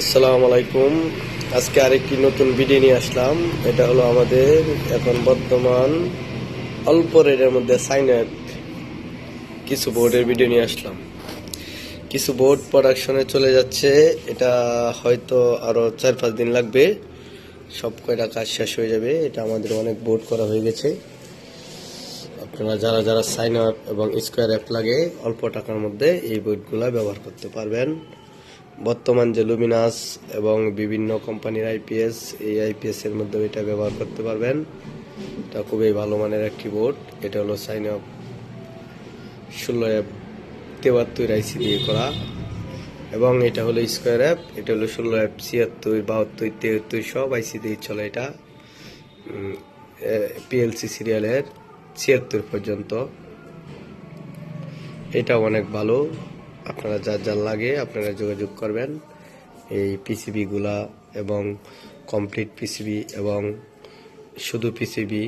আসসালামু আলাইকুম। আজকে আরেকটি নতুন ভিডিও নিয়ে আসলাম। এটা হলো আমাদের এখন বর্তমান অল্প রেটের মধ্যে সাইনের কিছু বোর্ডের ভিডিও নিয়ে আসলাম। কিছু বোর্ড প্রোডাকশনে চলে যাচ্ছে। এটা হয়তো আরো 4-5 দিন লাগবে, সব কয়টা কাজ শেষ হয়ে যাবে। এটা আমাদের অনেক বোর্ড করা হয়ে গেছে। আপনারা যারা যারা সাইন আপ এবং স্কোয়ার অ্যাপ লাগে অল্প টাকার মধ্যে এই বোর্ডগুলো ব্যবহার করতে পারবেন। বর্তমান যে লুমিনাস এবং বিভিন্ন কোম্পানির আইপিএস, এই আইপিএস এর মধ্যে এটা ব্যবহার করতে পারবেন। এটা খুবই ভালো মানের একটি বোর্ড। এটা হলো সাইন আপ 16F73 আইসি দিয়ে করা, এবং এটা হলো স্কোয়ার অ্যাপ। এটা হলো 16F76, 72, 73 সব আইসি দিয়ে চলে। এটা পিএলসি সিরিয়ালের 76 পর্যন্ত। এটা অনেক ভালো। আপনারা যার যার লাগে আপনারা যোগাযোগ করবেন। এই পিসিবি গুলা এবং কমপ্লিট পিসিবি এবং শুধু পিসিবি